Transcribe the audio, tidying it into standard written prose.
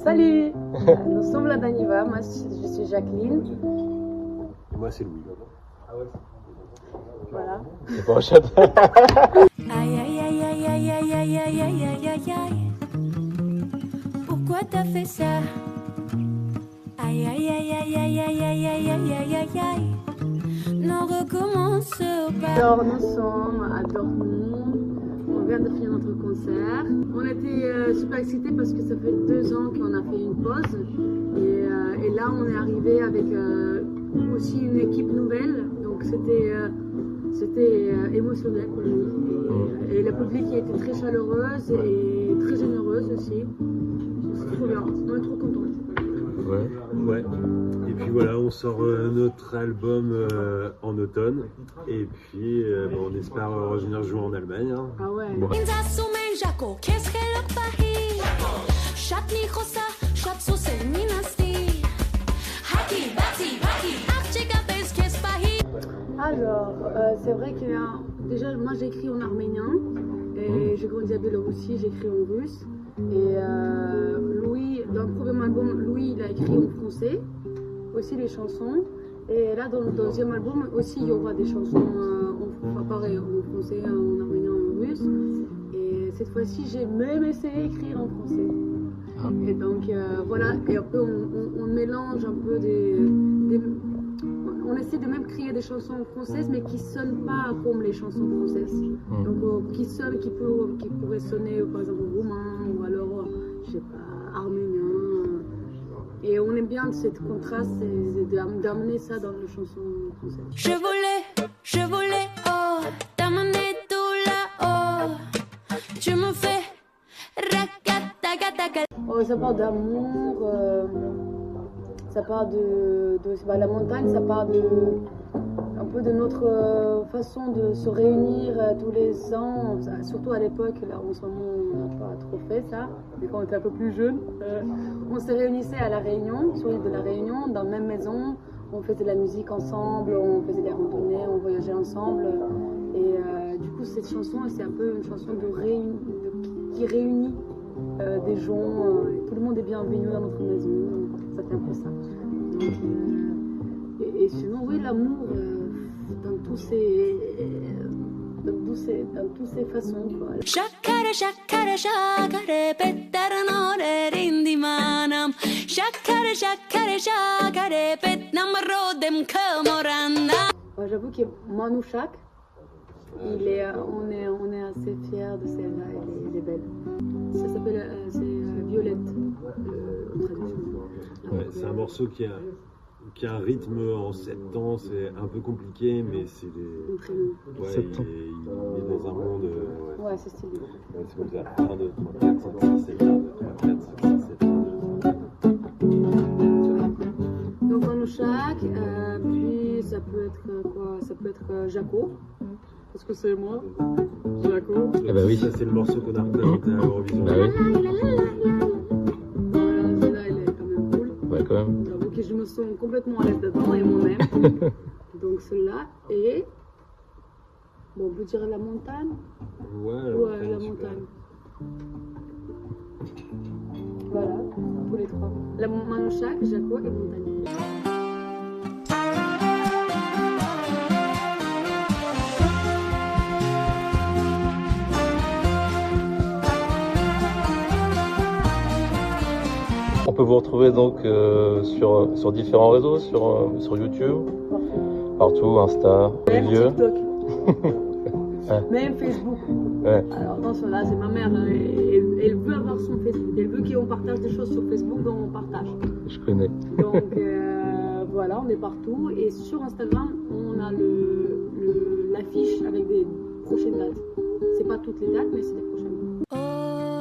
Salut. Nous sommes la Daniva, moi je suis Jacqueline. Et moi c'est Louis. Voilà. C'est pas un chat. Aïe aïe aïe aïe aïe aïe aïe aïe aïe aïe aïe aïe. Pourquoi t'as fait ça? Aïe aïe aïe aïe aïe aïe aïe aïe aïe aïe aïe aïe. Non, recommence pas. Alors nous sommes à Dortmund. On vient de finir notre concert. On était super excités parce que ça fait 2 ans qu'on a fait une pause. Et là on est arrivé avec aussi une équipe nouvelle. Donc c'était émotionnel pour nous. Et le public qui était très chaleureuse et très généreuse aussi. C'est trop bien, on est trop contents. Ouais. Et puis voilà, on sort notre album en automne. Et puis on espère revenir jouer en Allemagne. Hein. Ah ouais. Alors, c'est vrai que déjà, moi j'écris en arménien et j'ai grandi à Biélorussie, j'écris en russe. Et Louis, dans le premier album, Louis il a écrit en français, aussi les chansons. Et là, dans le deuxième album, aussi il y aura des chansons pareil, en français, en arménien, en russe. Et cette fois-ci, j'ai même essayé d'écrire en français. Et donc voilà, et après on mélange un peu on essaie de même créer des chansons françaises mais qui sonnent pas comme les chansons françaises. Donc qui pourraient sonner par exemple roumain ou alors je sais pas arménien. Et on aime bien ce contraste et d'amener ça dans les chansons françaises. Je voulais, oh, t'amener tout là-haut. Tu me fais racatacataca. Oh, ça parle d'amour, ça parle de la montagne, ça parle un peu de notre façon de se réunir tous les ans, surtout à l'époque, là en ce moment on n'a pas trop fait ça, mais quand on était un peu plus jeune, on se réunissait à La Réunion, sur l'île de La Réunion, dans la même maison, on faisait de la musique ensemble, on faisait des randonnées, on voyageait ensemble, et du coup cette chanson c'est un peu une chanson qui réunit des gens, tout le monde est bienvenu dans notre maison, ça fait un peu ça. Donc, et sinon, oui, l'amour dans toutes ses façons. Shakare, shakare, shakare, pettarnore rindimanam. Shakare, shakare, shakare, petnam rodem kamorana. J'avoue que Manouchak, on est assez fiers de celle-là, elle est belle. Ça s'appelle Violette, en traduction. Ouais, c'est un morceau qui a un rythme en 7 temps, c'est un peu compliqué, mais c'est des. Ouais, il est dans un monde. Ouais, c'est stylé. Ouais, c'est comme ça. 1, 2, 3, 4, 5, 6, 7, 1, 2, 3, 4, 5, 6, 7, 1, 2. Donc Manouchak, puis ça peut être quoi? Ça peut être Jaco. Parce que c'est moi, Jaco. Eh ben oui. Ça, c'est le morceau qu'on a représenté à l'Eurovision. Bah oui. Voilà, celui-là, il est quand même cool. Ouais, quand même. J'avoue que je me sens complètement à l'aise dedans et moi-même. Donc celui-là et. Bon, on peut dire la montagne. Ouais, La montagne. Voilà, tous les trois. La Manouchak, Jaco et montagne. On peut vous retrouver donc sur différents réseaux, sur YouTube, partout, Insta, les Même vieux. TikTok. Ouais. Même Facebook. Ouais. Alors attention, là c'est ma mère, elle veut avoir son Facebook. Elle veut qu'on partage des choses sur Facebook, donc on partage. Je connais. Donc voilà, on est partout. Et sur Instagram, on a l'affiche avec des prochaines dates. C'est pas toutes les dates, mais c'est des prochaines. Oh,